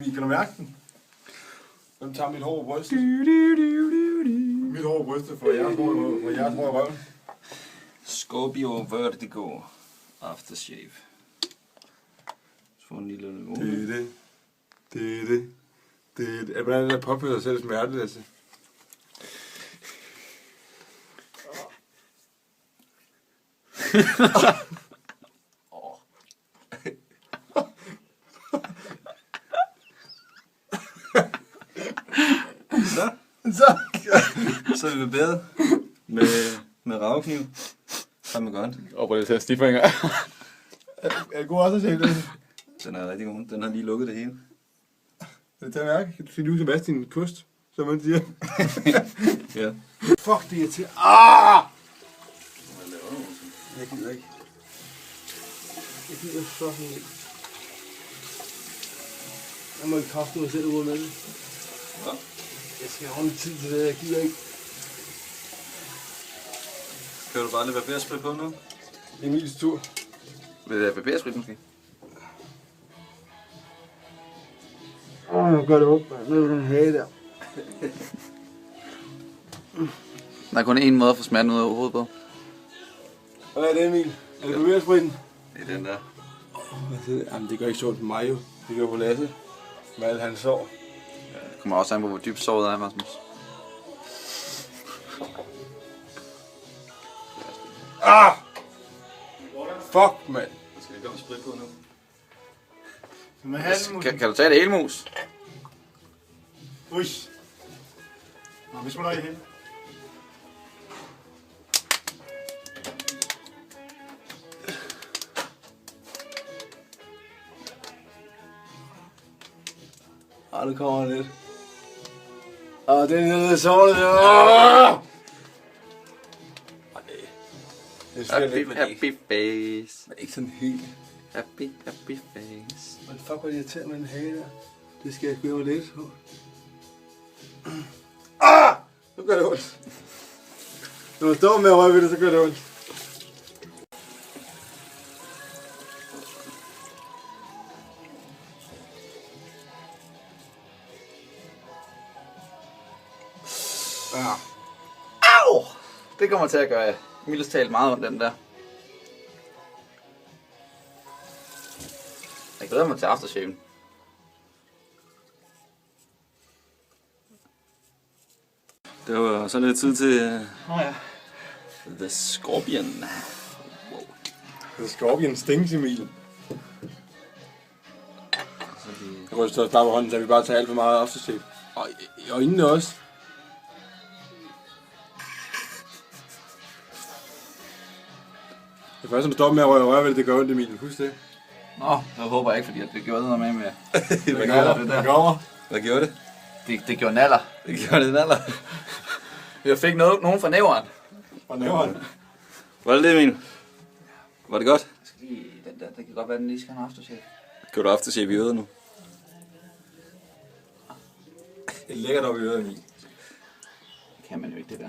Kan du mærke den? Den tager mit hår bryst. Mit hår bryst for jeres hår i røven. Scorpio Vertigo Aftershave. Så får en lille niveau. Det er blandt andet påfører sig selv smerte, altså. Så er vi ved bade med ravekniv. Sammen med godt. Og prøv lige at tage stifringer. Er det god også at se det? Den er rigtig god. Den har lige lukket det hele. Det tager mærke. Kan du sige, du skal vaske din kost, som man siger? Ja. Fuck, det er til. Ah! Hvad laver du? Jeg gider ikke. Jeg gider fucking ikke. Jeg må ikke kræfte mig selv ud med det. Hvad? Jeg skal have tid til det, jeg gider ikke. Kan du bare lidt barberspray på nu? Emils tur. Vil det have barberspray måske? Nu gør det op, man. Nu er den hage der. Der er kun én måde at få smerten ud af hovedet på. Hvad er det, Emil? Er det barbersprayen? Det er den der. Jamen, det gør ikke sjovt på mig jo. Det gør på Lasse. Med alt hans sår. Det kommer også an på, hvor dybt såret er, Rasmus. Ah! Fuck, mand. Skal vi komme sprit på nu? Kan du tage det hele, mus? Ui. Nå, vi smutter i hen. Nu kommer lidt. Den er nede i såret. Happy face. Men ikke sådan helt. Happy face. Men fuck, hvor irriterende med en hage der. Det skal jeg sgu lidt på. Ah! Nu gør det ondt. Når man står med at røre ved det, så gør det ondt. Ja. Au! Det kommer til at gøre mildest talt meget om den der. Jeg glæder mig til aftershaven. Det var så lidt tid til Ja. The Scorpion. Det er Scorpion Stings, Emil. Så de... Jeg kunne stå bare med hånden, så vi bare tager alt for meget aftershave. Og inden også. Det første, man stopper med at røre ved det gør ondt, Emil. Husk det. Nå, jeg håber ikke, fordi det gjorde noget med. Hvad gør det der? Hvad gjorde det? Det gjorde naller. Det gjorde det naller. Jeg fik nogen fra næveren. Fra næveren. Var det det, Emil? Var det godt? Jeg skal lige, den der, det kan godt være, den lige skal have en aftershave. Kan du aftershave i øret nu? Det er lækkert op i øret, Emil. Det kan man jo ikke, det der.